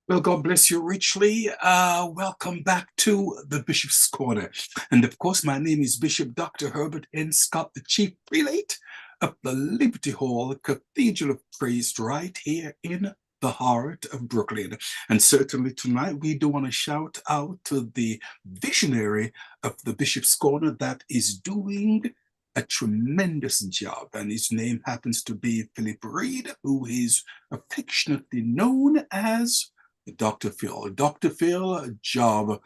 Well, God bless you richly. Welcome back to the Bishop's Corner. And of course, my name is Bishop Dr. Herbert N. Scott, the Chief Prelate of the Liberty Hall Cathedral of Praise, right here in the heart of Brooklyn. And certainly tonight, we do want to shout out to the visionary of the Bishop's Corner that is doing a tremendous job. And his name happens to be Philip Reed, who is affectionately known as Dr. Phil. Dr. Phil, job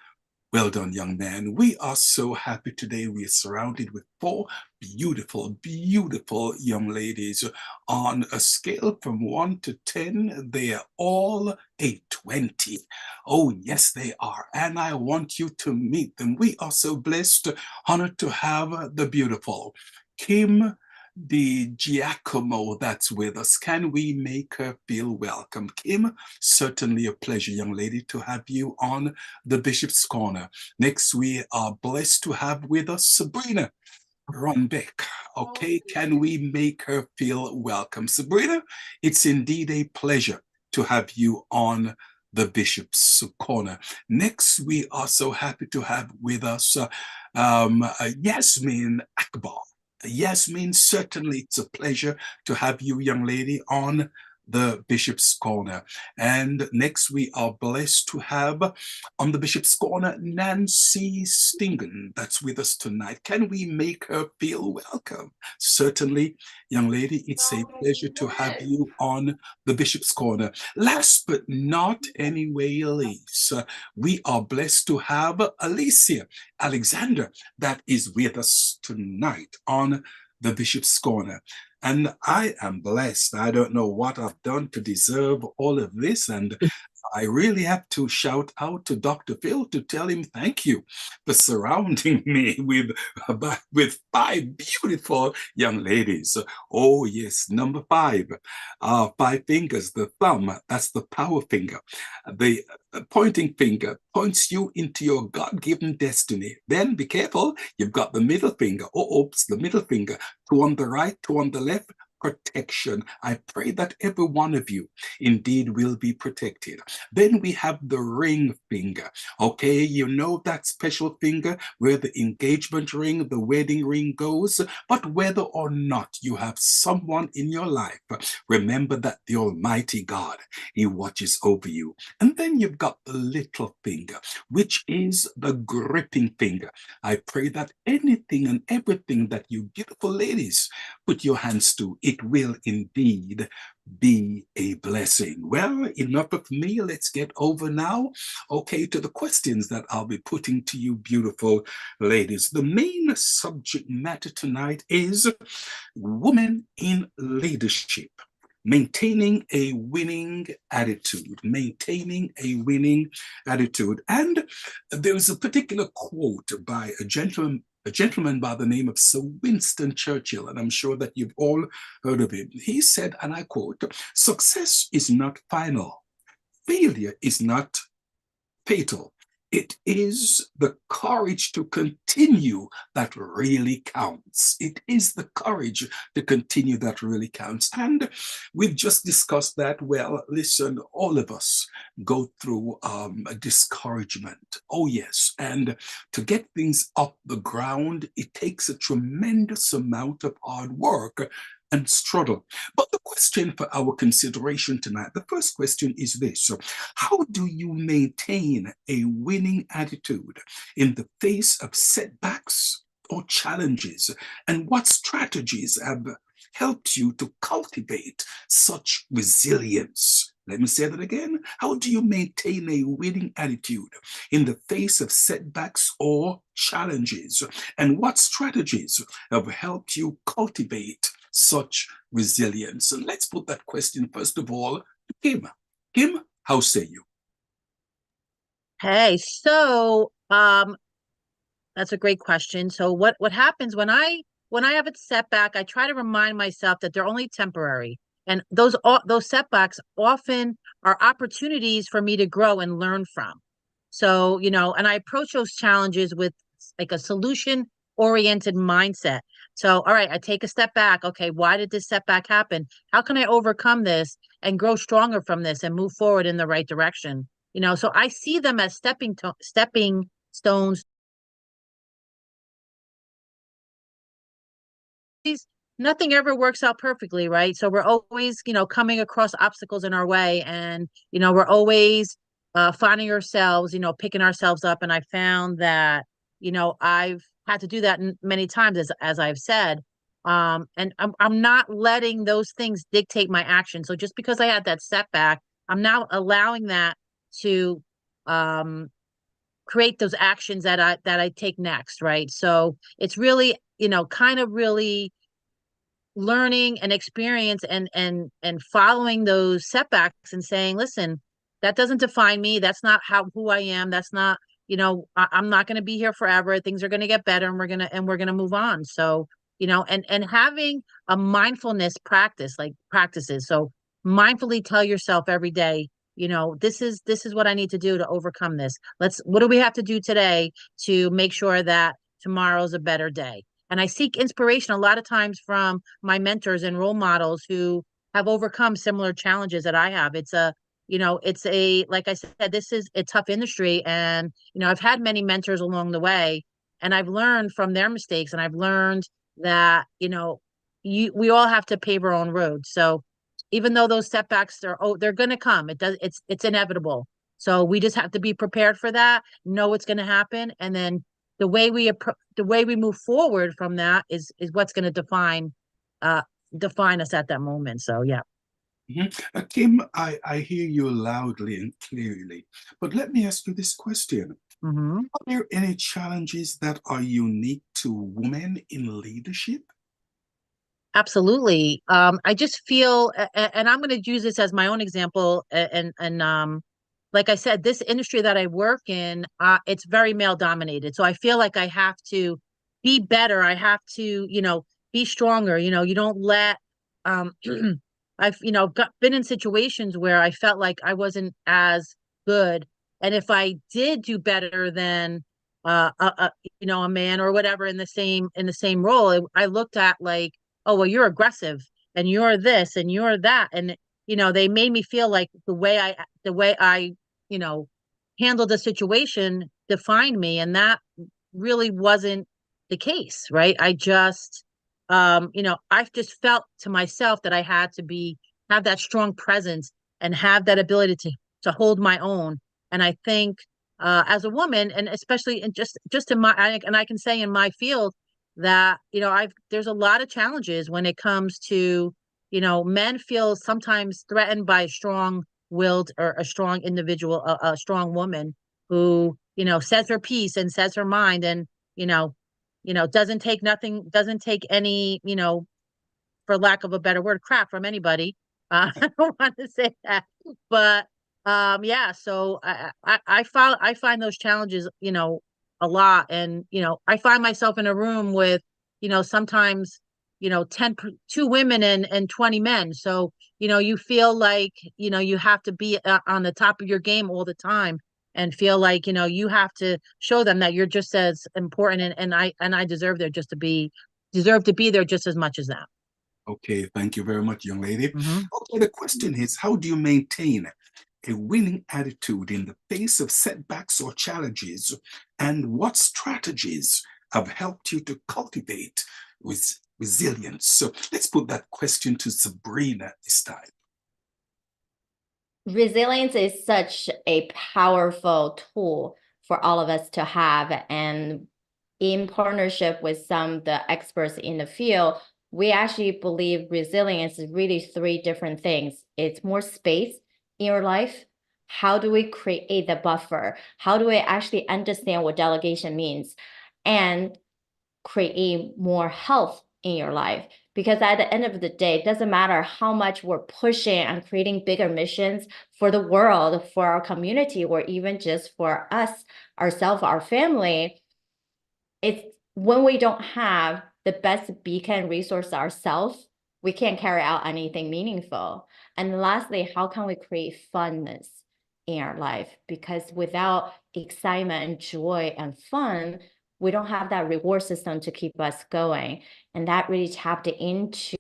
well done, young man. We are so happy today. We are surrounded with four beautiful, beautiful young ladies. On a scale from 1 to 10, they are all a 20. Oh, yes, they are. And I want you to meet them. We are so blessed, honored to have the beautiful Kim the Giacomo that's with us. Can we make her feel welcome? Kim, certainly a pleasure, young lady, to have you on the Bishop's Corner. Next, we are blessed to have with us Sabrina Runbeck. Okay, can we make her feel welcome? Sabrina, it's indeed a pleasure to have you on the Bishop's Corner. Next, we are so happy to have with us Yasmin Akbar. Yasmin, certainly it's a pleasure to have you, young lady, on the Bishop's Corner. And next, we are blessed to have on the Bishop's Corner Nancy Stingen that's with us tonight. Can we make her feel welcome? Certainly, young lady, it's a pleasure to have you on the Bishop's Corner. Last but not anyway least, we are blessed to have Alicia Alexander that is with us tonight on the Bishop's Corner. And I am blessed. I don't know what I've done to deserve all of this. And I really have to shout out to Dr. Phil to tell him thank you for surrounding me with five beautiful young ladies. Oh, yes, number five. Five fingers, the thumb, that's the power finger. The pointing finger points you into your God-given destiny. Then be careful, you've got the middle finger. Oh, oops, the middle finger. Two on the right, two on the left. Protection. I pray that every one of you indeed will be protected. Then we have the ring finger. Okay, you know that special finger where the engagement ring, the wedding ring goes. But whether or not you have someone in your life, remember that the Almighty God, He watches over you. And then you've got the little finger, which is the gripping finger. I pray that anything and everything that you beautiful ladies put your hands to, it will indeed be a blessing. Well, enough of me. Let's get over now, okay, to the questions that I'll be putting to you, beautiful ladies. The main subject matter tonight is women in leadership. Maintaining a winning attitude, maintaining a winning attitude. And there was a particular quote by a gentleman by the name of Sir Winston Churchill, and I'm sure that you've all heard of him. He said, and I quote, "Success is not final. Failure is not fatal. It is the courage to continue that really counts. It is the courage to continue that really counts." And we've just discussed that. Well, listen, all of us go through a discouragement. Oh, yes. And to get things off the ground, it takes a tremendous amount of hard work and struggle. But the question for our consideration tonight, the first question is this: how do you maintain a winning attitude in the face of setbacks or challenges? And what strategies have helped you to cultivate such resilience? Let me say that again. How do you maintain a winning attitude in the face of setbacks or challenges? And what strategies have helped you cultivate such resilience? And let's put that question, first of all, to Kim. Kim, how say you? Hey, that's a great question. So what happens when I have a setback, I try to remind myself that they're only temporary. And those setbacks often are opportunities for me to grow and learn from. So, and I approach those challenges with like a solution oriented mindset. So, all right, I take a step back. Okay, why did this setback happen? How can I overcome this? and grow stronger from this and move forward in the right direction. So I see them as stepping stones. Nothing ever works out perfectly, right? So we're always, coming across obstacles in our way, and we're always finding ourselves, picking ourselves up. And I found that, I've had to do that many times, as I've said. And I'm not letting those things dictate my action. So just because I had that setback, I'm now allowing that to create those actions that I take next, right? So it's really, kind of really learning and experience and following those setbacks and saying, listen, that doesn't define me. That's not who I am. That's not, I'm not going to be here forever. Things are going to get better, and we're going to move on. So, and having a mindfulness practices. So mindfully tell yourself every day, this is what I need to do to overcome this. What do we have to do today to make sure that tomorrow's a better day? And I seek inspiration a lot of times from my mentors and role models who have overcome similar challenges that I have. Like I said, this is a tough industry. And, I've had many mentors along the way, and I've learned from their mistakes, and I've learned that, we all have to pave our own road. So even though those setbacks they're going to come, it's inevitable. So we just have to be prepared for that, know what's going to happen. And then the way we move forward from that is what's going to define us at that moment. So yeah. Kim, I hear you loudly and clearly, but let me ask you this question. Mm-hmm. Are there any challenges that are unique to women in leadership? Absolutely. I just feel, and I'm going to use this as my own example, and like I said, this industry that I work in, it's very male dominated. So I feel like I have to be better. I have to, be stronger. You don't let, I've, been in situations where I felt like I wasn't as good. And if I did do better than, a man or whatever in the same role, I looked at like, oh, well, you're aggressive, and you're this and you're that. And, they made me feel like the way I, you know, handled the situation defined me. And that really wasn't the case, right? I've just felt to myself that I had to have that strong presence and have that ability to hold my own. And I think, as a woman, and especially just in and I can say in my field, that there's a lot of challenges when it comes to, men feel sometimes threatened by a strong-willed or a strong individual, a strong woman who, says her piece and says her mind, and doesn't take any, for lack of a better word, crap from anybody. I don't want to say that, but yeah. So I find those challenges, a lot. And, I find myself in a room with, sometimes, 2 women and 20 men. So, you feel like, you have to be on the top of your game all the time, and feel like, you have to show them that you're just as important, and I deserve to be there just as much as them. Okay, thank you very much, young lady. Hmm. Okay, the question is, how do you maintain a winning attitude in the face of setbacks or challenges? And what strategies have helped you to cultivate with resilience? So let's put that question to Sabrina this time. Resilience is such a powerful tool for all of us to have. And in partnership with some of the experts in the field, we actually believe resilience is really 3 different things. It's more space in your life. How do we create the buffer? How do we actually understand what delegation means? And create more health in your life. Because at the end of the day, it doesn't matter how much we're pushing and creating bigger missions for the world, for our community, or even just for us, ourselves, our family. It's when we don't have the best beacon resource ourselves, we can't carry out anything meaningful. And lastly, how can we create funness in our life? Because without excitement and joy and fun, we don't have that reward system to keep us going. And that really tapped into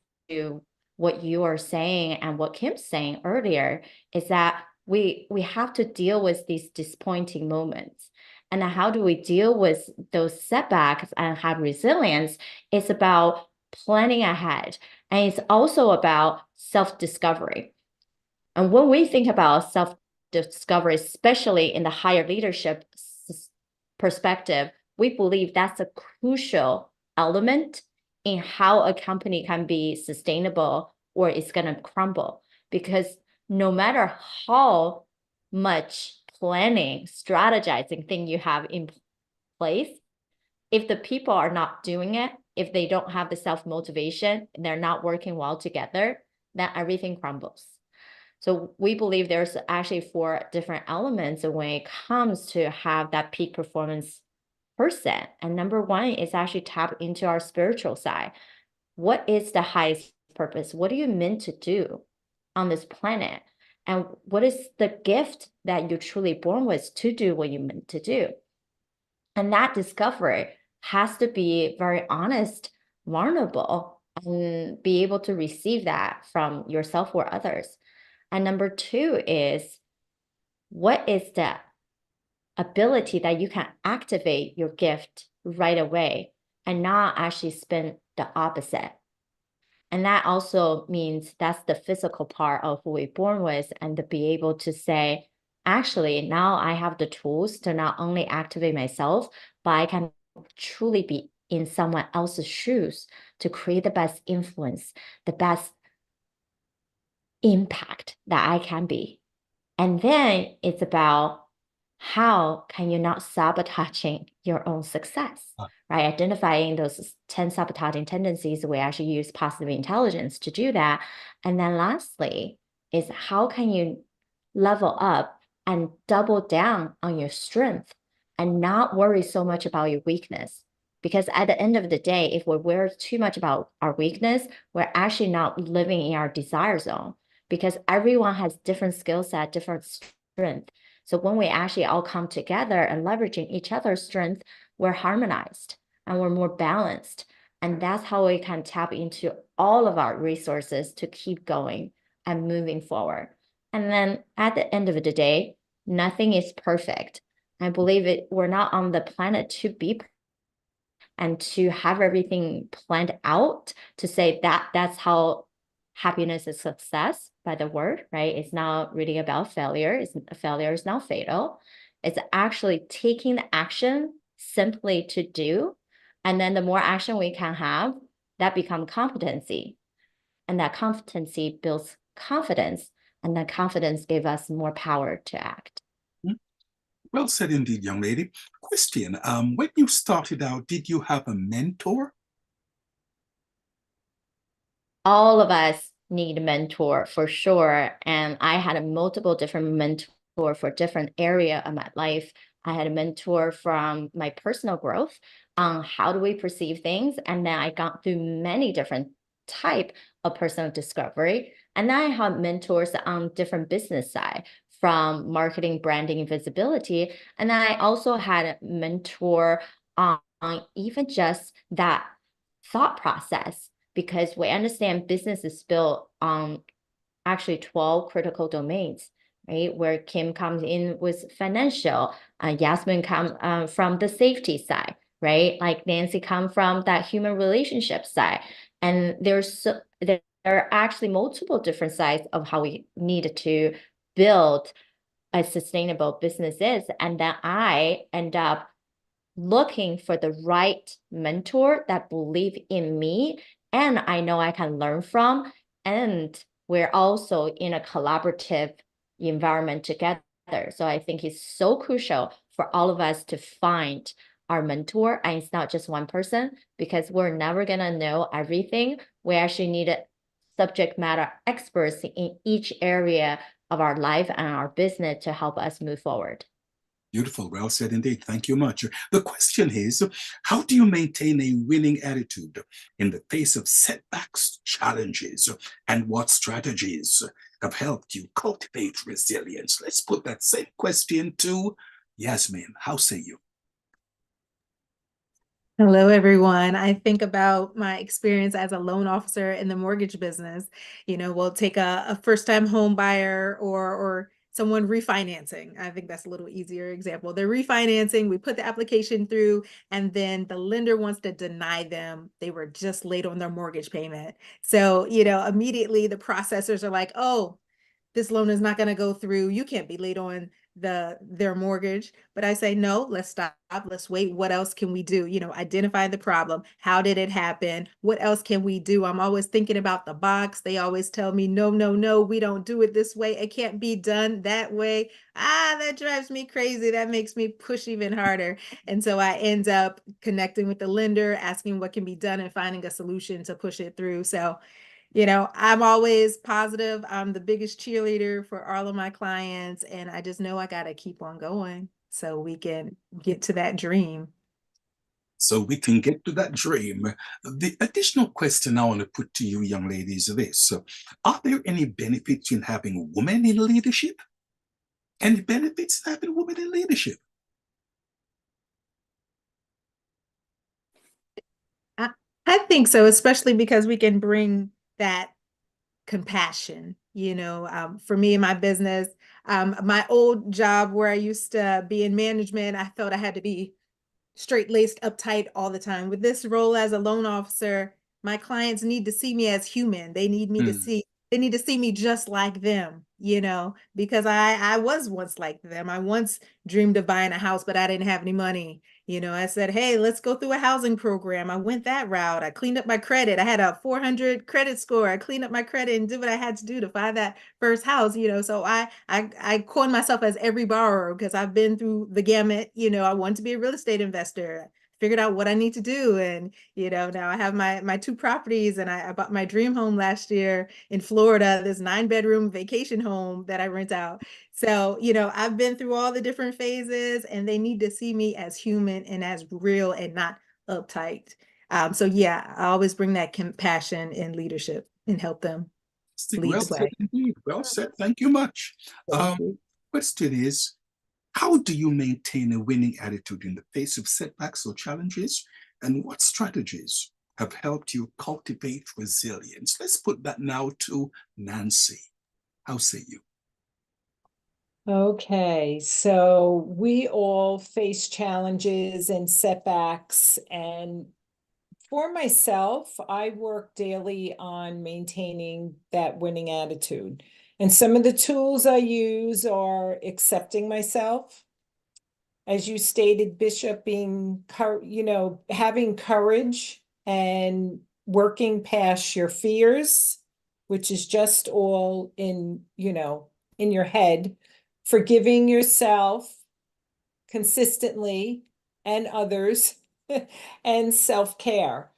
what you are saying and what Kim's saying earlier is that we have to deal with these disappointing moments. And how do we deal with those setbacks and have resilience? It's about planning ahead. And it's also about self-discovery. And when we think about self-discovery, especially in the higher leadership perspective, we believe that's a crucial element in how a company can be sustainable or it's going to crumble. Because no matter how much planning, strategizing thing you have in place, if the people are not doing it, if they don't have the self-motivation, they're not working well together, then everything crumbles. So we believe there's actually 4 different elements when it comes to have that peak performance person. And number 1 is actually tap into our spiritual side. What is the highest purpose? What are you meant to do on this planet? And what is the gift that you're truly born with to do what you're meant to do? And that discovery has to be very honest, vulnerable, and be able to receive that from yourself or others. And number 2 is, what is the ability that you can activate your gift right away and not actually spin the opposite? And that also means that's the physical part of who we're born with, and to be able to say, actually, now I have the tools to not only activate myself, but I can truly be in someone else's shoes to create the best influence, the best impact that I can be. And then it's about how can you not sabotaging your own success, right? Identifying those 10 sabotaging tendencies, we actually use positive intelligence to do that. And then lastly is, how can you level up and double down on your strength and not worry so much about your weakness? Because at the end of the day, if we worry too much about our weakness, we're actually not living in our desire zone, because everyone has different skill set, different strength. So when we actually all come together and leveraging each other's strength, we're harmonized and we're more balanced. And that's how we can tap into all of our resources to keep going and moving forward. And then at the end of the day, nothing is perfect. I believe we're not on the planet to be perfect and to have everything planned out to say that that's how happiness is success by the word, right? It's not really about failure. Failure is not fatal. It's actually taking the action simply to do. And then the more action we can have, that becomes competency. And that competency builds confidence. And that confidence gives us more power to act. Well said indeed, young lady. Question, when you started out, did you have a mentor? All of us need a mentor for sure. And I had a multiple different mentor for different area of my life. I had a mentor from my personal growth on how do we perceive things. And then I got through many different type of personal discovery. And then I had mentors on different business side, from marketing, branding, visibility. And then I also had a mentor on even just that thought process, because we understand business is built on actually 12 critical domains, right? Where Kim comes in with financial, Yasmin comes from the safety side, right? Like Nancy comes from that human relationship side. And there are actually multiple different sides of how we need to build a sustainable businesses. And then I end up looking for the right mentor that believe in me and I know I can learn from. And we're also in a collaborative environment together. So I think it's so crucial for all of us to find our mentor. And it's not just one person, because we're never going to know everything. We actually need subject matter experts in each area of our life and our business to help us move forward. Beautiful. Well said indeed. Thank you much. The question is, how do you maintain a winning attitude in the face of setbacks, challenges, and what strategies have helped you cultivate resilience? Let's put that same question to Yasmin. How say you? Hello, everyone. I think about my experience as a loan officer in the mortgage business. We'll take a first-time home buyer or someone refinancing. I think that's a little easier example. They're refinancing, we put the application through, and then the lender wants to deny them. They were just late on their mortgage payment. So, immediately the processors are like, oh, this loan is not going to go through. You can't be late on their mortgage. But I say, no, let's stop. Let's wait. What else can we do? Identify the problem. How did it happen? What else can we do? I'm always thinking about the box. They always tell me, no, no, no, we don't do it this way. It can't be done that way. That drives me crazy. That makes me push even harder. And so I end up connecting with the lender, asking what can be done and finding a solution to push it through. So I'm always positive. I'm the biggest cheerleader for all of my clients, and I just know I got to keep on going so we can get to that dream. So we can get to that dream. The additional question I want to put to you, young ladies, is this. Are there any benefits in having women in leadership? Any benefits in having women in leadership? I think so, especially because we can bring that compassion. For me in my business, my old job where I used to be in management, I felt I had to be straight-laced, uptight all the time. With this role as a loan officer, my clients need to see me as human. They need me to see, they need to see me just like them, because I was once like them. I once dreamed of buying a house, but I didn't have any money. I said, hey, let's go through a housing program. I went that route. I cleaned up my credit. I had a 400 credit score. I cleaned up my credit and did what I had to do to find that first house. So I coined myself as every borrower because I've been through the gamut. I want to be a real estate investor. Figured out what I need to do. And, now I have my two properties, and I bought my dream home last year in Florida, this 9-bedroom vacation home that I rent out. So, I've been through all the different phases, and they need to see me as human and as real and not uptight. So yeah, I always bring that compassion and leadership and help them lead Well the said way. indeed. Well said. Thank you much. Question is, how do you maintain a winning attitude in the face of setbacks or challenges? And what strategies have helped you cultivate resilience? Let's put that now to Nancy. How say you? Okay, so we all face challenges and setbacks. And for myself, I work daily on maintaining that winning attitude. And some of the tools I use are accepting myself. As you stated, Bishop, being, having courage and working past your fears, which is just all in your head, forgiving yourself consistently and others, and self-care.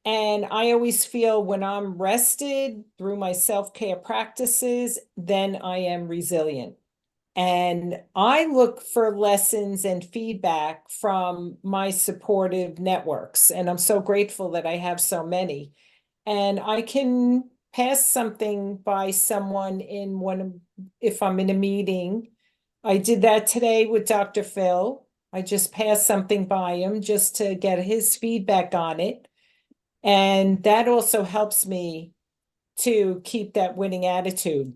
And I always feel when I'm rested through my self-care practices, then I am resilient. And I look for lessons and feedback from my supportive networks. And I'm so grateful that I have so many. And I can pass something by someone if I'm in a meeting. I did that today with Dr. Phil. I just passed something by him just to get his feedback on it. And that also helps me to keep that winning attitude.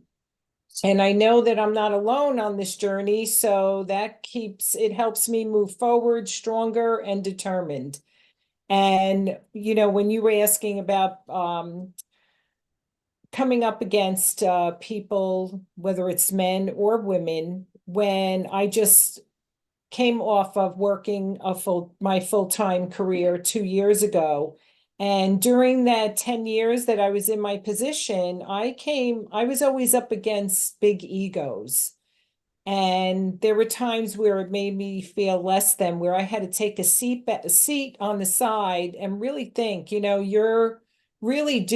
And I know that I'm not alone on this journey, so it helps me move forward stronger and determined. And, when you were asking about coming up against people, whether it's men or women, when I just came off of working my full-time career 2 years ago. And during that 10 years that I was in my position, I was always up against big egos. And there were times where it made me feel less than, where I had to take a seat on the side and really think, you're really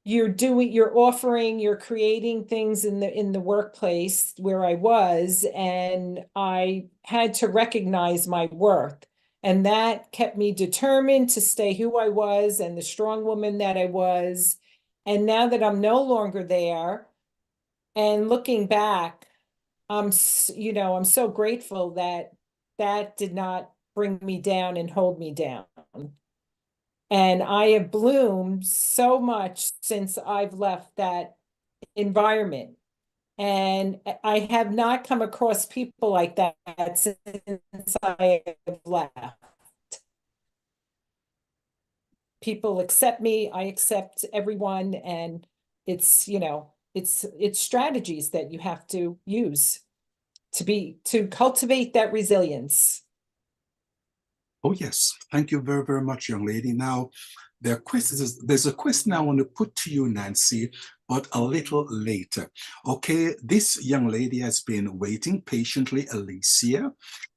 you're creating things in the workplace where I was, and I had to recognize my worth. And that kept me determined to stay who I was and the strong woman that I was. And now that I'm no longer there and looking back, I'm so grateful that did not bring me down and hold me down. And I have bloomed so much since I've left that environment. And I have not come across people like that since I have left. People accept me, I accept everyone, and it's, you know, it's strategies that you have to use to cultivate that resilience. Oh, yes. Thank you very, very much, young lady. Now, there's a question I want to put to you, Nancy, but a little later. Okay, this young lady has been waiting patiently, Alicia,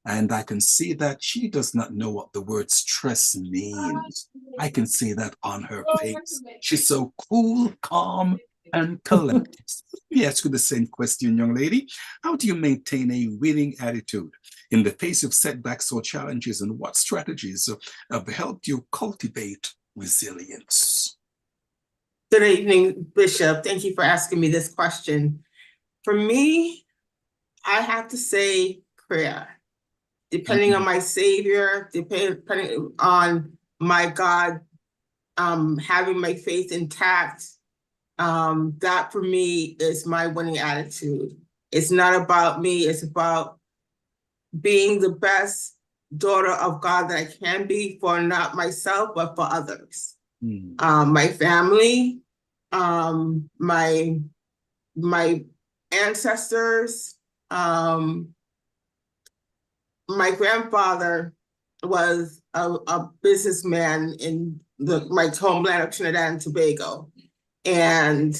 and I can see that she does not know what the word stress means. I can see that on her face. She's so cool, calm, and collected. Let me ask you the same question, young lady. How do you maintain a winning attitude in the face of setbacks or challenges, and what strategies have helped you cultivate resilience? Good evening, Bishop. Thank you for asking me this question. For me, I have to say prayer. Depending on my Savior, depending on my God, having my faith intact, that for me is my winning attitude. It's not about me, it's about being the best daughter of God that I can be for not myself, but for others. My family, my ancestors, my grandfather was a businessman in my homeland of Trinidad and Tobago. And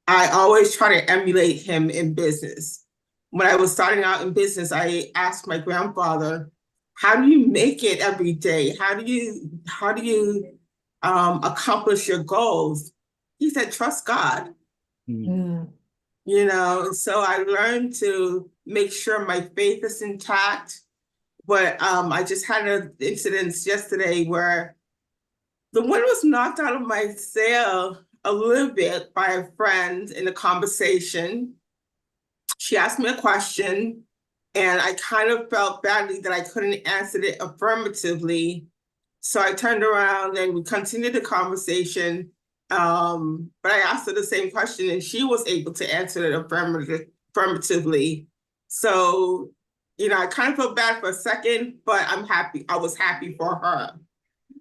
I always try to emulate him in business. When I was starting out in business, I asked my grandfather, how do you make it every day? How do you accomplish your goals? He said, trust God. You know, so I learned to make sure my faith is intact. But I just had an incident yesterday where the wind was knocked out of my sail a little bit by a friend in a conversation. She asked me a question, and I kind of felt badly that I couldn't answer it affirmatively. So I turned around and we continued the conversation. But I asked her the same question, and she was able to answer it affirmatively. So, you know, I kind of felt bad for a second, but I'm happy. I was happy for her.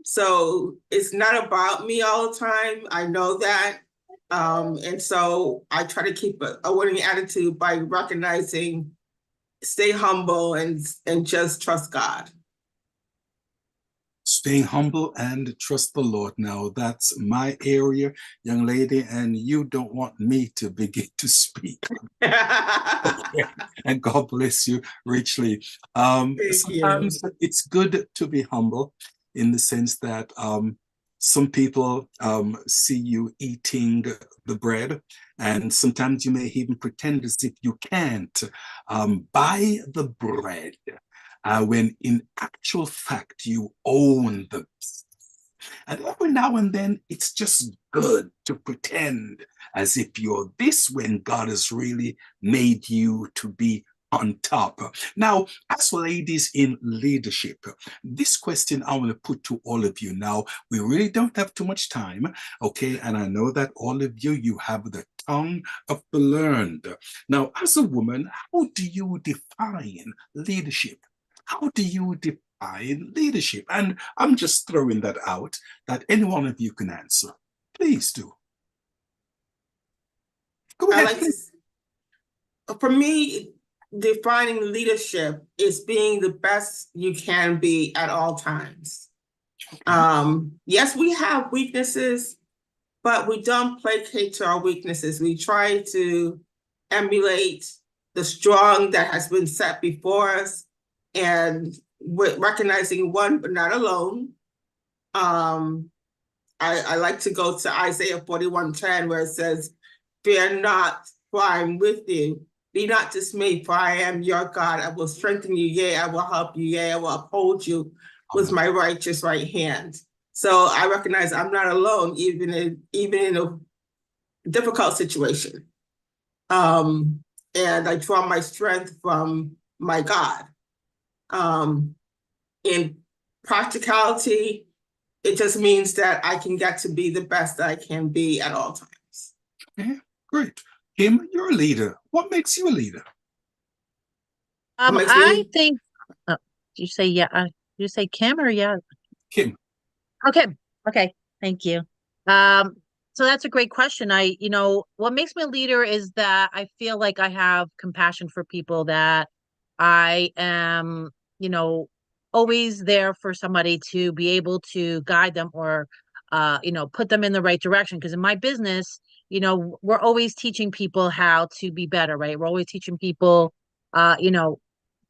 So it's not about me all the time. I know that. And so I try to keep a winning attitude by recognizing, stay humble, and just trust God. Staying humble and trust the Lord. Now, that's my area, young lady, and you don't want me to begin to speak. Okay. And God bless you richly. Sometimes it's good to be humble in the sense that some people see you eating the bread, and sometimes you may even pretend as if you can't buy the bread. When in actual fact you own them. And every now and then it's just good to pretend as if you're this when God has really made you to be on top. Now, as ladies in leadership, this question I want to put to all of you. Now, we really don't have too much time, okay? And I know that all of you have the tongue of the learned. Now, as a woman, how do you define leadership? How do you define leadership? And I'm just throwing that out, that any one of you can answer. Please do. Go ahead. For me, defining leadership is being the best you can be at all times. Okay. Yes, we have weaknesses, but we don't placate to our weaknesses. We try to emulate the strong that has been set before us, and with recognizing one but not alone. I like to go to Isaiah 41:10, where it says, fear not, for I am with you. Be not dismayed, for I am your God. I will strengthen you, yea, I will help you, yea, I will uphold you with my righteous right hand. So I recognize I'm not alone, even in a difficult situation. And I draw my strength from my God. in practicality, it just means that I can get to be the best that I can be at all times. Yeah, great. Kim, you're a leader. What makes you a leader? makes I me- think, did you say, yeah, did you say Kim or yeah? Kim. Okay. Okay. Thank you. So that's a great question. What makes me a leader is that I feel like I have compassion for people, that I am, always there for somebody to be able to guide them or, put them in the right direction. Because in my business, we're always teaching people how to be better, right? We're always teaching people,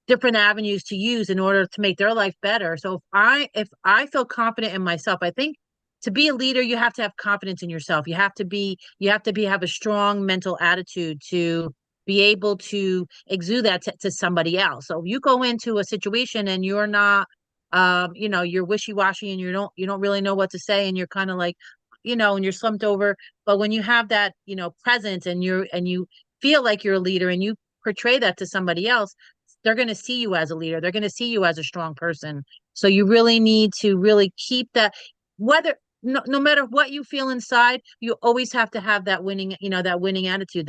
different avenues to use in order to make their life better. So if I feel confident in myself, I think to be a leader, you have to have confidence in yourself. You have to have a strong mental attitude to be able to exude that to somebody else. So if you go into a situation and you're not, you're wishy-washy and you don't really know what to say, and you're kind of like, and you're slumped over. But when you have that, presence, and you feel like you're a leader and you portray that to somebody else, they're going to see you as a leader. They're going to see you as a strong person. So you really need to really keep that, no matter what you feel inside, you always have to have that winning attitude,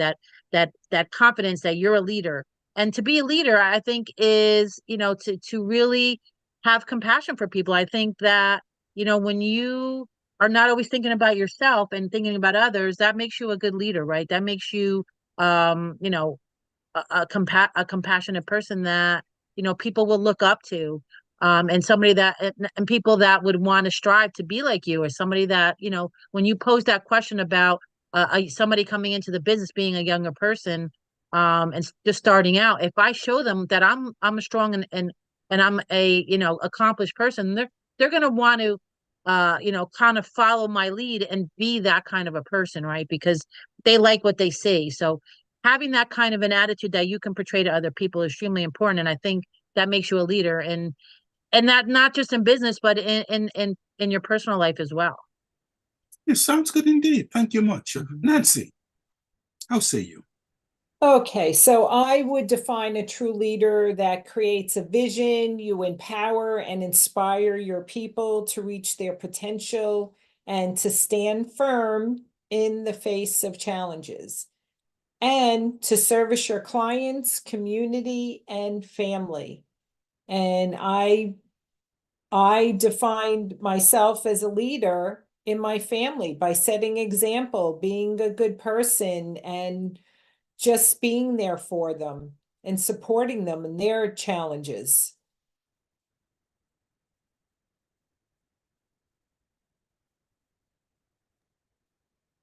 that confidence that you're a leader. And to be a leader, I think, is, to really have compassion for people. I think that, when you are not always thinking about yourself and thinking about others, that makes you a good leader, right? That makes you, a compassionate person that people will look up to, and somebody that and people that would want to strive to be like you, or somebody that when you pose that question about somebody coming into the business being a younger person, and just starting out, if I show them that I'm a strong and I'm a accomplished person, they're going to want to kind of follow my lead and be that kind of a person, right? Because they like what they see. So having that kind of an attitude that you can portray to other people is extremely important. And I think that makes you a leader, and that not just in business, but in your personal life as well. It sounds good indeed. Thank you much. Nancy, how say you? Okay, so I would define a true leader that creates a vision. You empower and inspire your people to reach their potential and to stand firm in the face of challenges, and to service your clients, community, and family. And I defined myself as a leader in my family by setting example, being a good person, and just being there for them and supporting them in their challenges.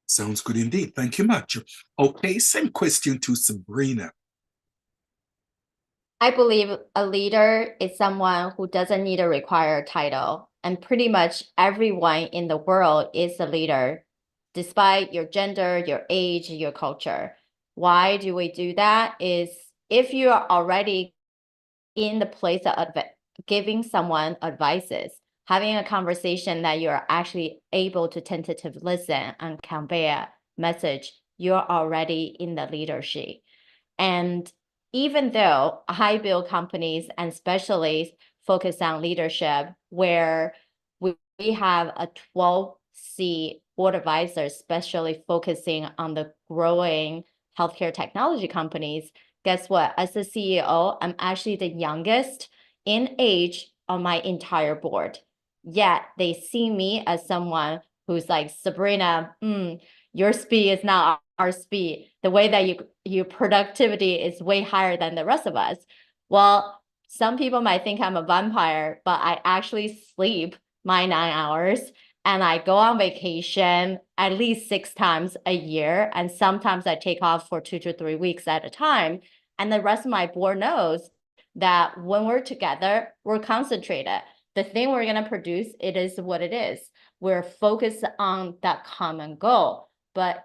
Sounds good indeed. Thank you much. Okay, same question to Sabrina. I believe a leader is someone who doesn't need a required title, and pretty much everyone in the world is a leader, despite your gender, your age, your culture. Why do we do that? Is if you are already in the place of giving someone advices, having a conversation that you're actually able to tentatively listen and convey a message, you're already in the leadership. And even though I build companies and especially focus on leadership, where we have a 12C board advisor, especially focusing on the growing healthcare technology companies, guess what? As a CEO, I'm actually the youngest in age on my entire board. Yet they see me as someone who's like, Sabrina, your speed is not our speed. The way that your productivity is way higher than the rest of us. Well, some people might think I'm a vampire, but I actually sleep my 9 hours, and I go on vacation at least 6 times a year. And sometimes I take off for 2 to 3 weeks at a time. And the rest of my board knows that when we're together, we're concentrated. The thing we're going to produce, it is what it is. We're focused on that common goal. But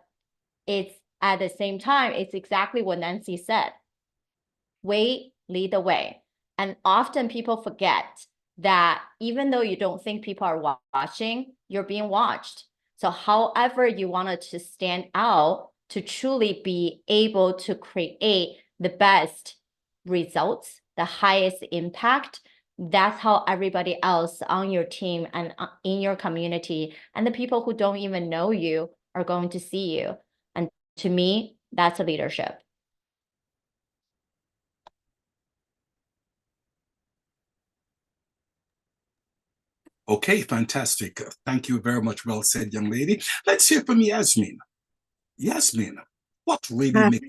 it's at the same time, it's exactly what Nancy said. We lead the way. And often people forget that even though you don't think people are watching, you're being watched. So however you wanted to stand out to truly be able to create the best results, the highest impact, that's how everybody else on your team and in your community and the people who don't even know you are going to see you. And to me, that's a leadership. Okay, fantastic. Thank you very much. Well said, young lady. Let's hear from Yasmin. Yasmin, what really makes...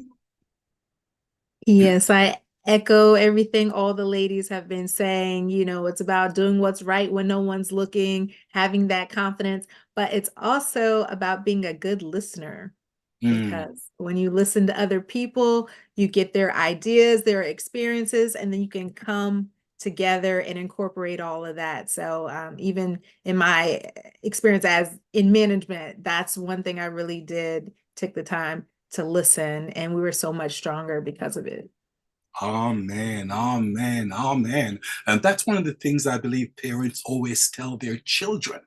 Yes, I echo everything all the ladies have been saying. You know, it's about doing what's right when no one's looking, having that confidence, but it's also about being a good listener. Because when you listen to other people, you get their ideas, their experiences, and then you can come together and incorporate all of that. So even in my experience as in management, that's one thing I really did take the time to listen, and we were so much stronger because of it. Amen, amen, amen. And that's one of the things I believe parents always tell their children.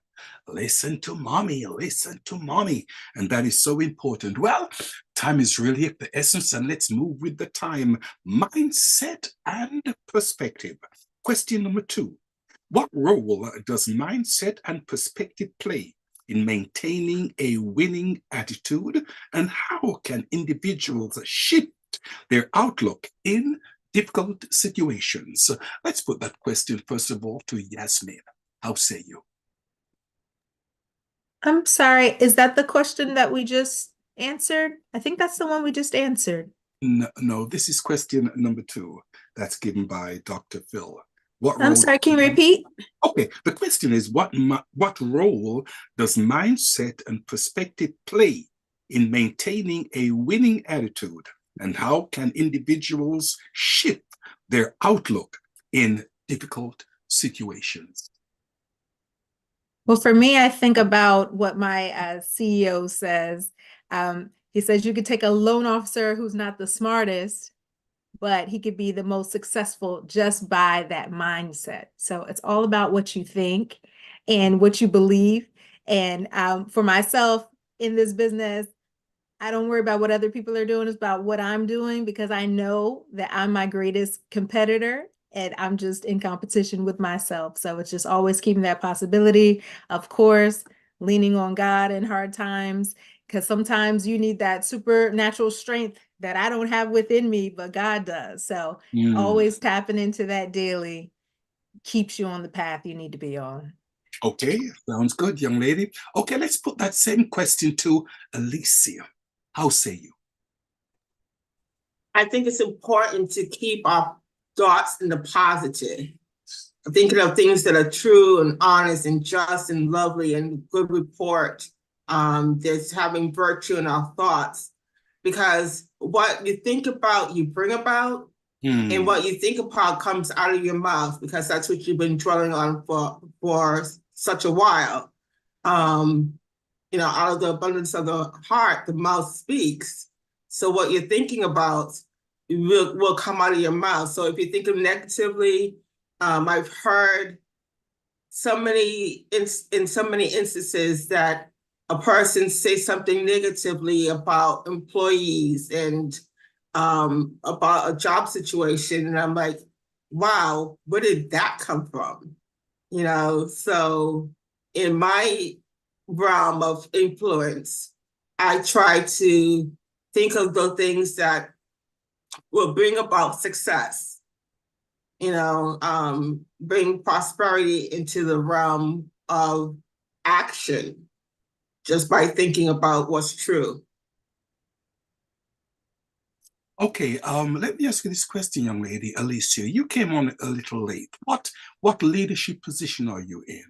Listen to mommy, listen to mommy. And that is so important. Well, time is really of the essence, and let's move with the time. Mindset and perspective. Question number 2. What role does mindset and perspective play in maintaining a winning attitude, and how can individuals shift their outlook in difficult situations? Let's put that question first of all to Yasmin. How say you? I'm sorry, is that the question that we just answered? I think that's the one we just answered. No, this is question number 2. That's given by Dr. Phil. What I'm sorry, can you repeat? Okay, the question is what role does mindset and perspective play in maintaining a winning attitude, and how can individuals shift their outlook in difficult situations? Well, for me, I think about what my CEO says. He says you could take a loan officer who's not the smartest, but he could be the most successful just by that mindset. So it's all about what you think and what you believe. And for myself in this business, I don't worry about what other people are doing. It's about what I'm doing, because I know that I'm my greatest competitor and I'm just in competition with myself. So it's just always keeping that possibility. Of course, leaning on God in hard times, because sometimes you need that supernatural strength that I don't have within me, but God does. So always tapping into that daily keeps you on the path you need to be on. Okay, sounds good, young lady. Okay, let's put that same question to Alicia. How say you? I think it's important to keep our thoughts in the positive, thinking of things that are true and honest and just and lovely and good report. There's having virtue in our thoughts, because what you think about, you bring about, and what you think about comes out of your mouth, because that's what you've been dwelling on for such a while. You know, out of the abundance of the heart, the mouth speaks. So what you're thinking about will come out of your mouth. So if you think of negatively, I've heard so many in so many instances that a person say something negatively about employees and about a job situation, and I'm like, wow, where did that come from? You know, so in my realm of influence, I try to think of the things that will bring about success, you know, bring prosperity into the realm of action just by thinking about what's true. Okay, let me ask you this question, young lady, Alicia. You came on a little late. What leadership position are you in?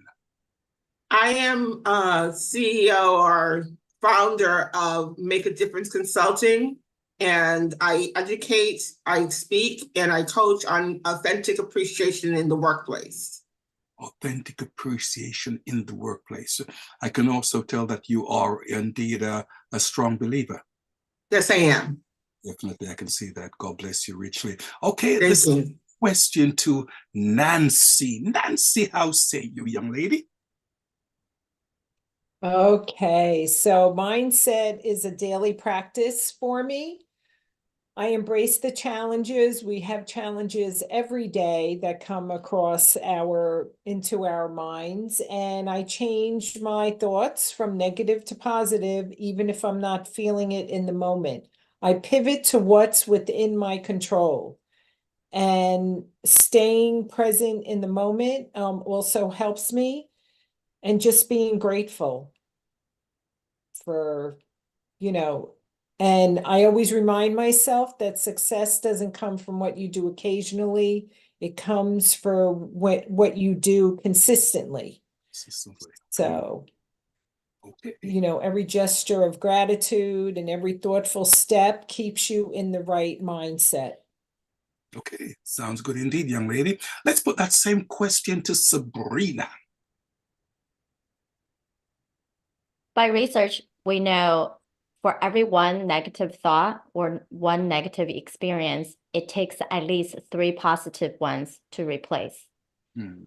I am a CEO or founder of Make a Difference Consulting, and I educate, I speak, and I coach on authentic appreciation in the workplace. Authentic appreciation in the workplace. I can also tell that you are indeed a strong believer. Yes, I am. Definitely, I can see that. God bless you richly. Okay, Thank this you. question to Nancy. Nancy, how say you, young lady? Okay, so mindset is a daily practice for me. I embrace the challenges. We have challenges every day that come across into our minds, and I change my thoughts from negative to positive, even if I'm not feeling it in the moment. I pivot to what's within my control, and staying present in the moment also helps me, and just being grateful for, you know, and I always remind myself that success doesn't come from what you do occasionally. It comes for what you do consistently. Consistently. So, okay. Every gesture of gratitude and every thoughtful step keeps you in the right mindset. Okay, sounds good indeed, young lady. Let's put that same question to Sabrina. By research, we know for every one negative thought or one negative experience, it takes at least 3 positive ones to replace.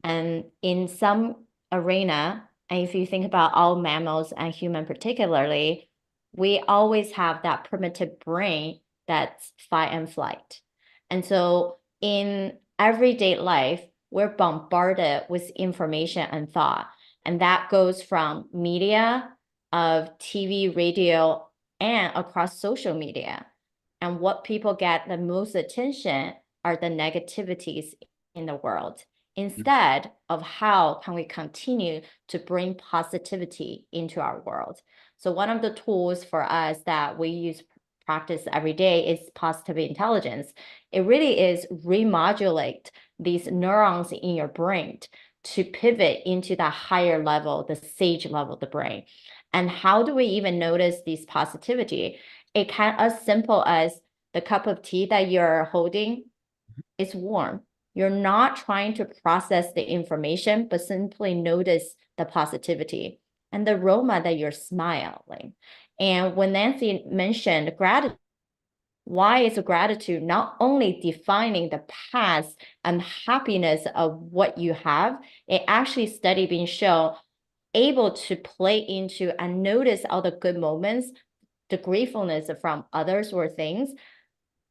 And in some arena, and if you think about all mammals and human particularly, we always have that primitive brain that's fight and flight. And so in everyday life, we're bombarded with information and thought. And that goes from media, of TV, radio, and across social media. And what people get the most attention are the negativities in the world, instead of how can we continue to bring positivity into our world. So one of the tools for us that we practice every day is positive intelligence. It really is remodulate these neurons in your brain to pivot into the higher level, the sage level of the brain. And how do we even notice this positivity? It can as simple as the cup of tea that you're holding is warm. You're not trying to process the information, but simply notice the positivity and the aroma that you're smiling. And when Nancy mentioned gratitude, why is gratitude not only defining the past and happiness of what you have, it actually study being shown able to play into and notice all the good moments, the gratefulness from others or things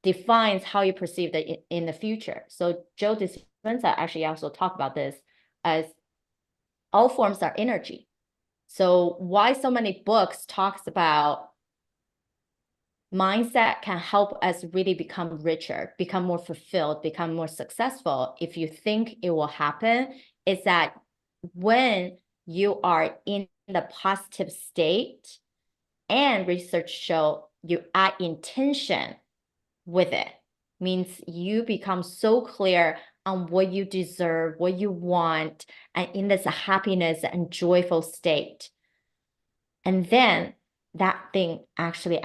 defines how you perceive it in the future. So Joe Dispenza actually also talked about this as all forms are energy. So why so many books talks about mindset can help us really become richer, become more fulfilled, become more successful. If you think it will happen, is that when you are in the positive state, and research show you add intention with it, means you become so clear on what you deserve, what you want, and in this happiness and joyful state. And then that thing actually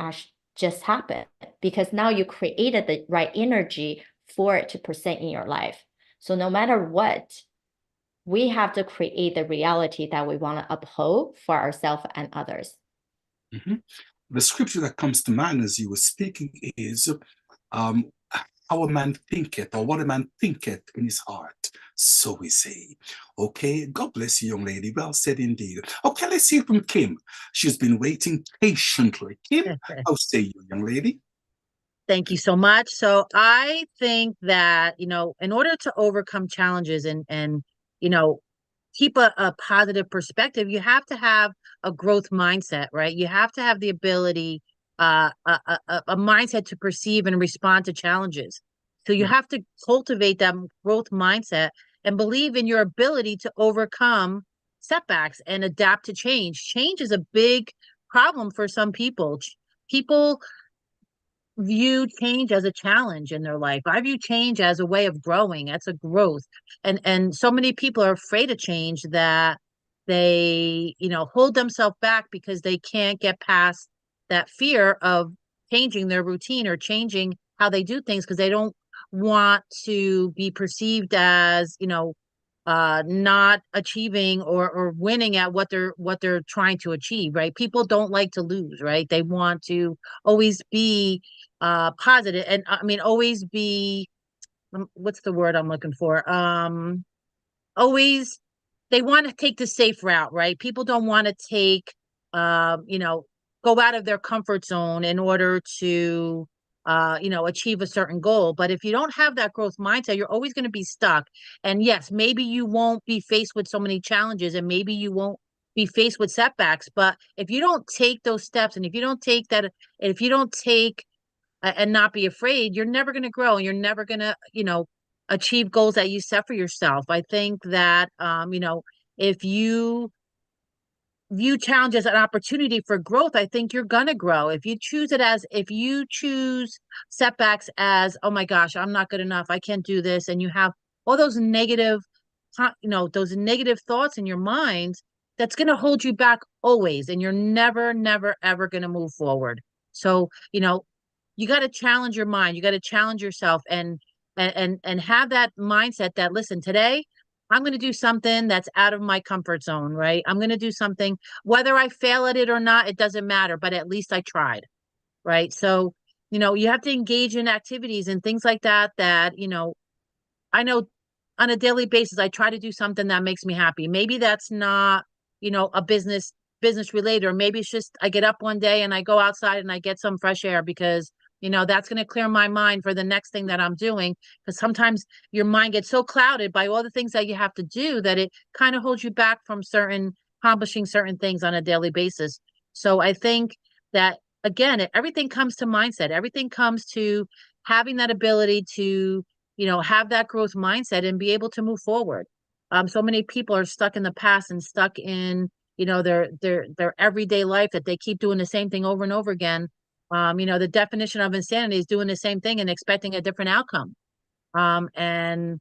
just happened, because now you created the right energy for it to present in your life. So no matter what, we have to create the reality that we want to uphold for ourselves and others. The scripture that comes to mind as you were speaking is, how a man thinketh, or what a man thinketh in his heart, so is he. Okay, God bless you, young lady. Well said indeed. Okay, let's hear from Kim. She's been waiting patiently. Kim, how say you, young lady? Thank you so much. So I think that, in order to overcome challenges and keep a positive perspective, you have to have a growth mindset, right? You have to have the ability, a mindset to perceive and respond to challenges. So you have to cultivate that growth mindset and believe in your ability to overcome setbacks and adapt to change. Change is a big problem for some people. People view change as a challenge in their life. I view change as a way of growing. That's a growth. And so many people are afraid of change that they, hold themselves back because they can't get past that fear of changing their routine or changing how they do things, because they don't want to be perceived as, not achieving or winning at what they're trying to achieve, right? People don't like to lose, right? They want to always be positive, and I mean always be, what's the word I'm looking for? Always, they want to take the safe route, right? People don't want to take go out of their comfort zone in order to achieve a certain goal. But if you don't have that growth mindset, you're always going to be stuck. And yes, maybe you won't be faced with so many challenges, and maybe you won't be faced with setbacks. But if you don't take those steps, and if you don't take that, if you don't take and not be afraid, you're never going to grow, and you're never going to, achieve goals that you set for yourself. I think that, if you view challenge as an opportunity for growth, I think you're going to grow. If you choose setbacks as, oh my gosh, I'm not good enough, I can't do this, and you have all those negative thoughts in your mind, that's going to hold you back always, and you're never, never, ever going to move forward. So, you got to challenge your mind. You got to challenge yourself, and have that mindset that, listen, today I'm going to do something that's out of my comfort zone, right? I'm going to do something, whether I fail at it or not, it doesn't matter, but at least I tried, right? So, you have to engage in activities and things like that, I know on a daily basis, I try to do something that makes me happy. Maybe that's not, a business related, or maybe it's just I get up one day and I go outside and I get some fresh air, because that's going to clear my mind for the next thing that I'm doing. Because sometimes your mind gets so clouded by all the things that you have to do that it kind of holds you back from accomplishing certain things on a daily basis. So I think that, again, everything comes to mindset. Everything comes to having that ability to, have that growth mindset and be able to move forward. So many people are stuck in the past and stuck in, their everyday life, that they keep doing the same thing over and over again. The definition of insanity is doing the same thing and expecting a different outcome. And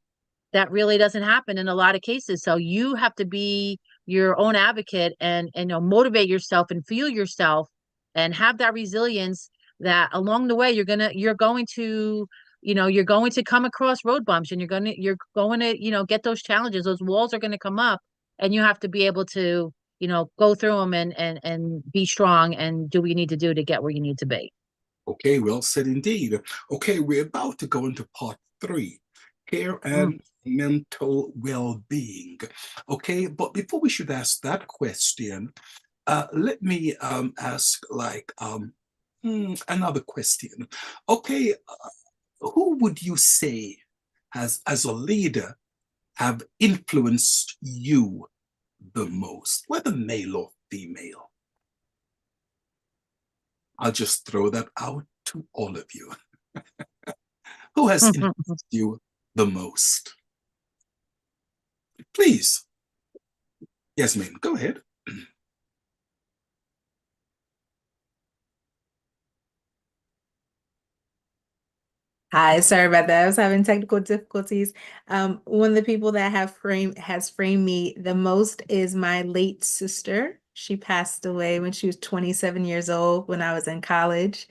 that really doesn't happen in a lot of cases. So you have to be your own advocate, and motivate yourself and fuel yourself, and have that resilience, that along the way you're going to come across road bumps, and you're going to get those challenges. Those walls are going to come up, and you have to be able to go through them, and be strong, and do what you need to do to get where you need to be. Okay, well said indeed. Okay, we're about to go into part 3, care and mental well-being. Okay, but before we should ask that question, let me ask another question. Okay, who would you say as a leader have influenced you the most, whether male or female? I'll just throw that out to all of you. Who has influenced you the most? Please. Yasmin, go ahead. Hi, sorry about that. I was having technical difficulties. One of the people that has framed me the most is my late sister. She passed away when she was 27 years old, when I was in college.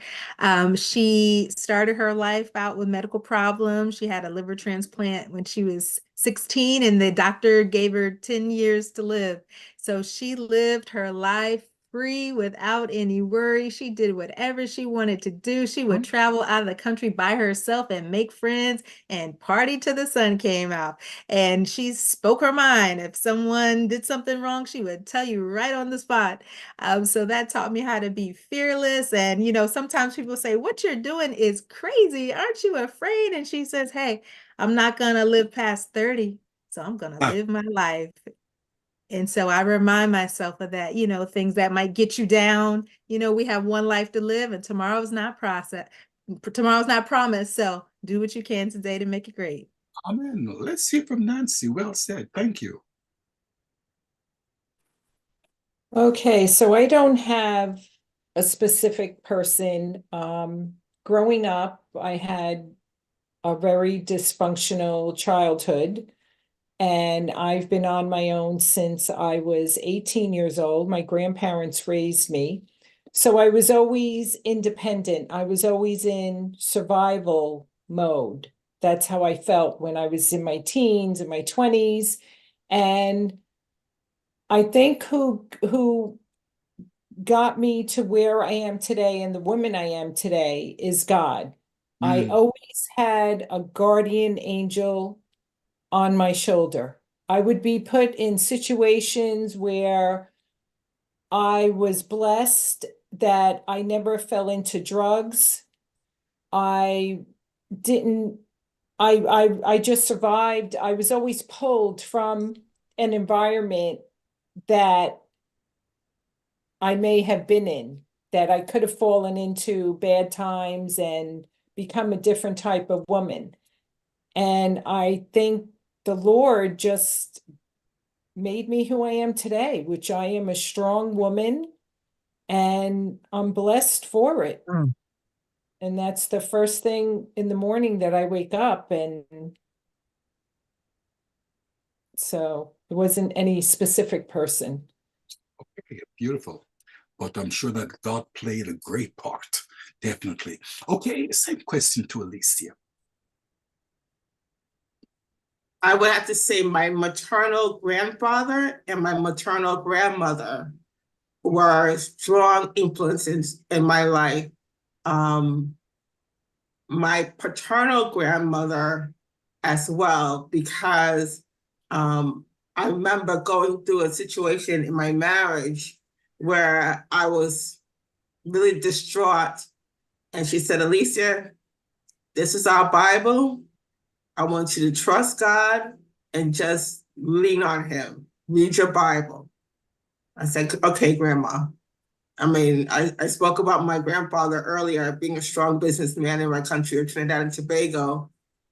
She started her life out with medical problems. She had a liver transplant when she was 16, and the doctor gave her 10 years to live. So she lived her life free, without any worry. She did whatever she wanted to do. She would travel out of the country by herself and make friends and party till the sun came out. And she spoke her mind. If someone did something wrong, she would tell you right on the spot. So that taught me how to be fearless. And, sometimes people say, what you're doing is crazy. Aren't you afraid? And she says, hey, I'm not going to live past 30. So I'm going to live my life. And so I remind myself of that, things that might get you down. We have one life to live, and tomorrow's not promised. So do what you can today to make it great. Amen. Let's hear from Nancy. Well said. Thank you. Okay, so I don't have a specific person. Growing up, I had a very dysfunctional childhood. And I've been on my own since I was 18 years old. My grandparents raised me. So I was always independent. I was always in survival mode. That's how I felt when I was in my teens, in my 20s. And I think who got me to where I am today and the woman I am today is God. I always had a guardian angel on my shoulder. I would be put in situations where I was blessed that I never fell into drugs. I didn't, I just survived. I was always pulled from an environment that I may have been in, that I could have fallen into bad times and become a different type of woman. And I think the Lord just made me who I am today, which I am a strong woman, and I'm blessed for it. Mm. And that's the first thing in the morning that I wake up. And so it wasn't any specific person. Okay, beautiful. But I'm sure that God played a great part, definitely. Okay, same question to Alicia. I would have to say my maternal grandfather and my maternal grandmother were strong influences in my life. My paternal grandmother as well, because I remember going through a situation in my marriage where I was really distraught. And she said, Alicia, this is our Bible. I want you to trust God and just lean on him. Read your Bible. I said, okay, Grandma. I mean, I spoke about my grandfather earlier being a strong businessman in my country of Trinidad and Tobago.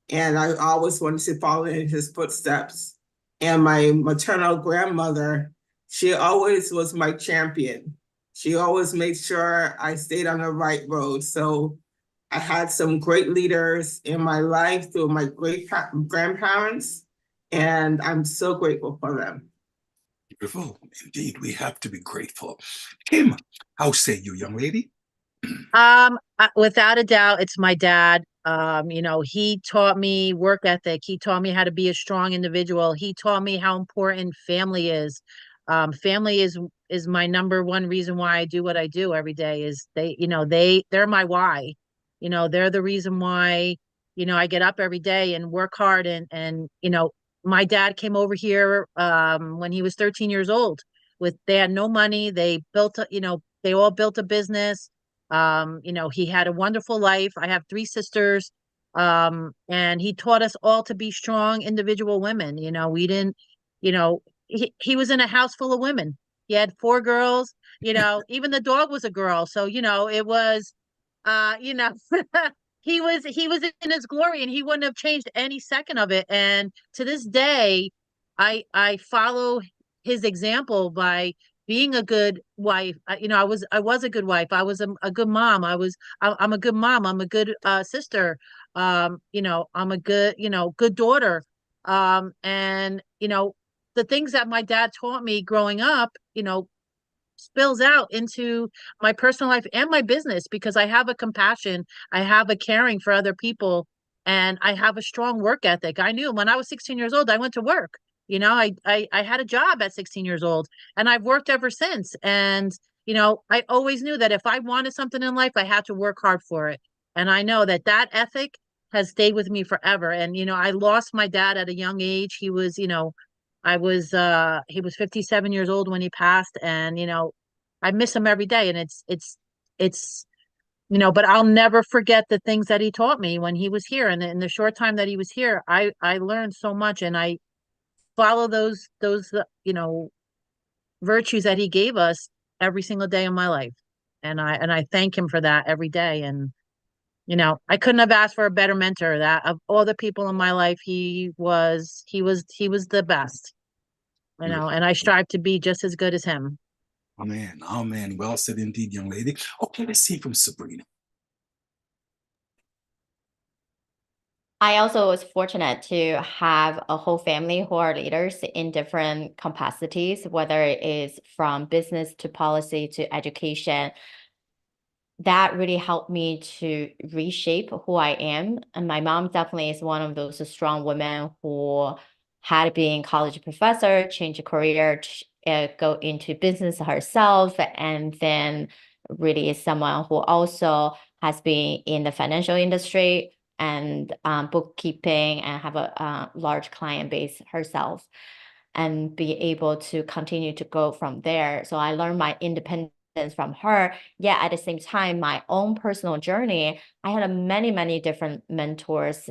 And I always wanted to follow in his footsteps. And my maternal grandmother, she always was my champion. She always made sure I stayed on the right road. So I had some great leaders in my life through my great grandparents, and I'm so grateful for them. Beautiful. Indeed, we have to be grateful. Kim, how say you, young lady? Without a doubt, it's my dad. He taught me work ethic. He taught me how to be a strong individual. He taught me how important family is. Family is my number one reason why I do what I do every day. Is they're my why. They're the reason why I get up every day and work hard. And my dad came over here when he was 13 years old. They had no money. They they all built a business. He had a wonderful life. I have 3 sisters. And he taught us all to be strong individual women. We didn't, he was in a house full of women. He had 4 girls, even the dog was a girl. So, it was, you know, he was in his glory, and he wouldn't have changed any second of it. And to this day, I follow his example by being a good wife. I was a good wife. I was a good mom. I'm a good mom. I'm a good sister. I'm a good, good daughter. And the things that my dad taught me growing up, spills out into my personal life and my business, because I have a compassion, I have a caring for other people, and I have a strong work ethic. I knew when I was 16 years old, I went to work. I had a job at 16 years old, and I've worked ever since. And, I always knew that if I wanted something in life, I had to work hard for it. And I know that that ethic has stayed with me forever. And, I lost my dad at a young age. He was, he was 57 years old when he passed, and I miss him every day. And it's but I'll never forget the things that he taught me when he was here. And in the short time that he was here, I learned so much, and I follow those virtues that he gave us every single day of my life. And I thank him for that every day. And I couldn't have asked for a better mentor. That of all the people in my life, he was the best. And I strive to be just as good as him. Amen. Amen. Well said indeed, young lady. Okay, let's see from Sabrina. I also was fortunate to have a whole family who are leaders in different capacities, whether it is from business to policy to education. That really helped me to reshape who I am. And my mom definitely is one of those strong women who had been college professor, change a career, go into business herself, and then really is someone who also has been in the financial industry and bookkeeping, and have a large client base herself, and be able to continue to go from there. So I learned my independence from her. Yet at the same time, my own personal journey, I had many, many different mentors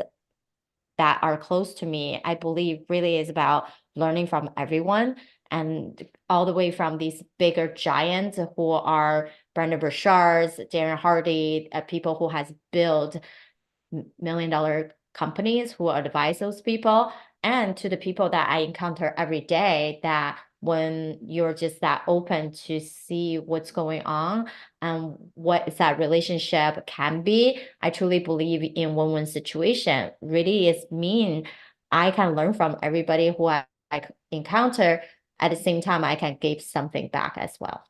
that are close to me. I believe really is about learning from everyone, and all the way from these bigger giants who are Brendon Burchard's, Darren Hardy, people who has built $1 million companies, who advise those people, and to the people that I encounter every day, that when you're just that open to see what's going on and what is that relationship can be, I truly believe in win-win situation. Really is mean I can learn from everybody who I encounter. At the same time, I can give something back as well.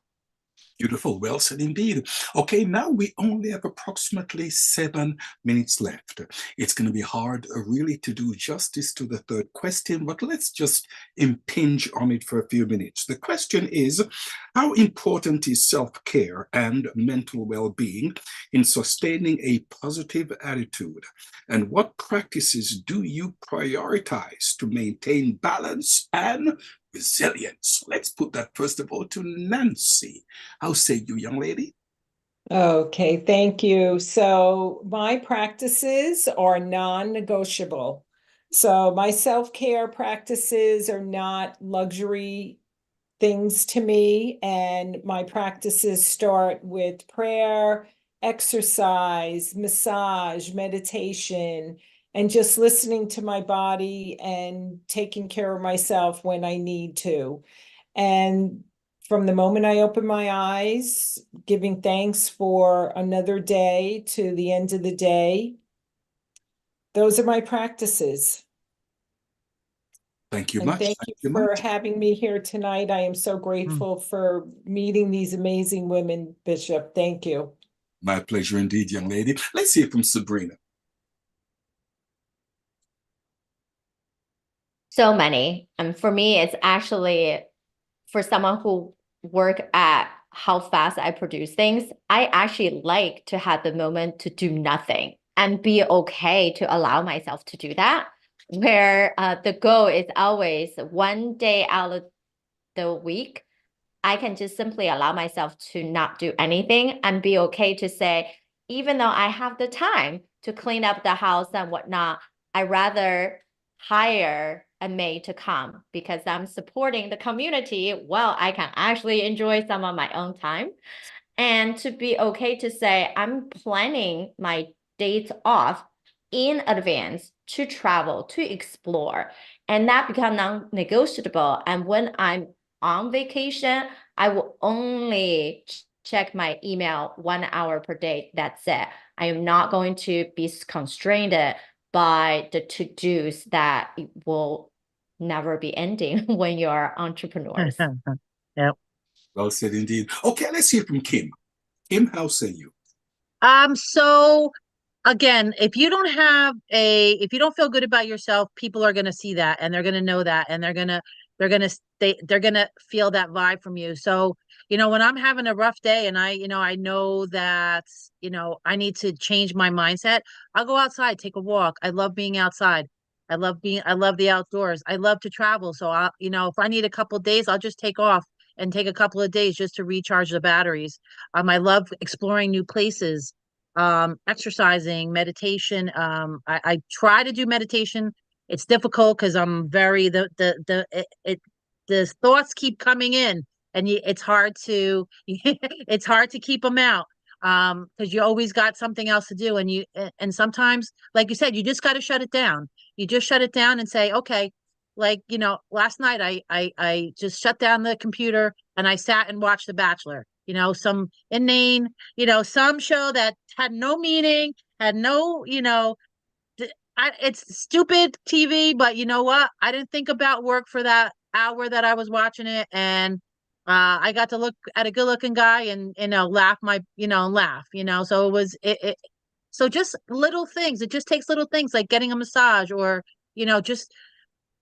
Beautiful, well said indeed. Okay, now we only have approximately 7 minutes left. It's going to be hard really to do justice to the third question, but let's just impinge on it for a few minutes. The question is, how important is self-care and mental well-being in sustaining a positive attitude? And what practices do you prioritize to maintain balance and resilience? Let's put that first of all to Nancy. How say you, young lady? Okay, thank you. So my practices are non-negotiable. So my self-care practices are not luxury things to me, and my practices start with prayer, exercise, massage, meditation, and just listening to my body and taking care of myself when I need to. And from the moment I open my eyes, giving thanks for another day to the end of the day, those are my practices. Thank you And much. thank you for having me here tonight. I am so grateful for meeting these amazing women, Bishop. Thank you. My pleasure indeed, young lady. Let's hear from Sabrina. So many. And for me, it's actually, for someone who work at how fast I produce things, I actually like to have the moment to do nothing and be okay to allow myself to do that. Where the goal is always one day out of the week, I can just simply allow myself to not do anything and be okay to say, even though I have the time to clean up the house and whatnot, I rather hire a maid to come because I'm supporting the community while I can actually enjoy some of my own time. And to be okay to say, I'm planning my dates off in advance to travel, to explore, and that become non-negotiable. And when I'm on vacation, I will only check my email 1 hour per day. That's it. I am not going to be constrained by the to-dos that will never be ending when you're entrepreneurs. Yep. Well said indeed. Okay, let's hear from Kim. Kim, how say you? So again, if you don't feel good about yourself, people are going to see that, and they're going to know that, and they're going to feel that vibe from you. So, when I'm having a rough day and I know that, I need to change my mindset, I'll go outside, take a walk. I love being outside. I love the outdoors. I love to travel. So if I need a couple of days, I'll just take off and take a couple of days just to recharge the batteries. I love exploring new places, exercising, meditation. I try to do meditation. It's difficult because I'm very the thoughts keep coming in, and it's hard to it's hard to keep them out, because you always got something else to do, and sometimes, like you said, you just got to shut it down. You just shut it down and say, okay, like, last night I just shut down the computer and I sat and watched The Bachelor. Some inane, some show that had no meaning, had no, it's stupid TV, but you know what? I didn't think about work for that hour that I was watching it, and I got to look at a good-looking guy and laugh laugh. So it was so just little things. It just takes little things like getting a massage, or just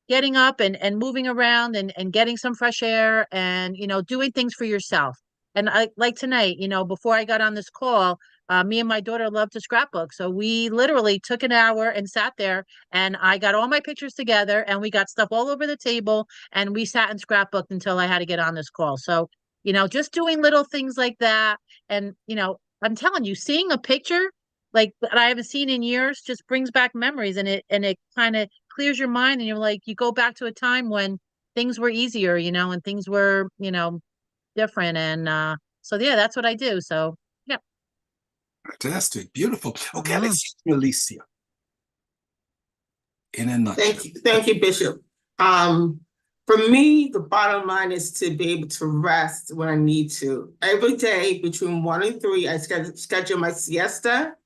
getting up and moving around and getting some fresh air, and doing things for yourself. And I, like tonight, before I got on this call, me and my daughter love to scrapbook, so we literally took an hour and sat there, and I got all my pictures together, and we got stuff all over the table, and we sat and scrapbooked until I had to get on this call. So you know, just doing little things like that. And, you know, I'm telling you, seeing a picture like that I haven't seen in years just brings back memories, and it kind of clears your mind, and you're like, you go back to a time when things were easier, you know, and things were, you know, different. And so yeah, that's what I do. So yeah. Fantastic. Beautiful. Okay, Mhm. let's see Alicia. In a nutshell. Thank you, Bishop. For me, the bottom line is to be able to rest when I need to. Every day between 1 and 3, I schedule my siesta.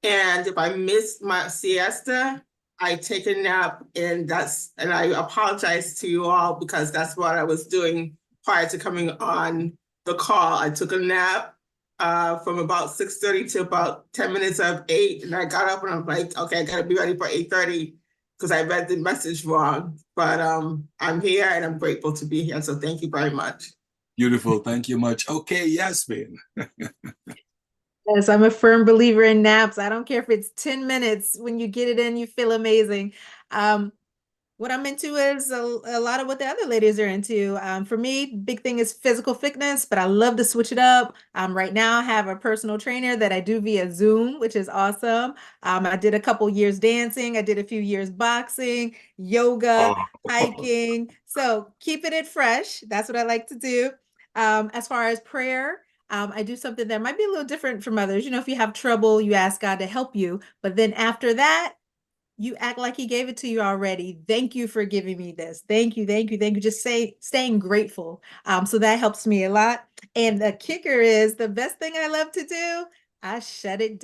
And if I miss my siesta, I take a nap, and I apologize to you all because that's what I was doing prior to coming on the call. I took a nap from about 6:30 to about 10 minutes of 8, and I got up and I'm like, okay, I gotta be ready for 8:30 because I read the message wrong. But I'm here and I'm grateful to be here. So thank you very much. Beautiful. Thank you much. Okay, Yasmin. Yes, I'm a firm believer in naps. I don't care if it's 10 minutes. When you get it in, you feel amazing. What I'm into is a lot of what the other ladies are into. For me, big thing is physical fitness, but I love to switch it up. Right now I have a personal trainer that I do via Zoom, which is awesome. I did a couple years dancing. I did a few years boxing, yoga, hiking. So keeping it fresh. That's what I like to do. As far as prayer, I do something that might be a little different from others. You know, if you have trouble, you ask God to help you. But then after that, you act like he gave it to you already. Thank you for giving me this. Thank you, thank you, thank you. Just staying grateful. So that helps me a lot. And the kicker is the best thing I love to do, I shut it down.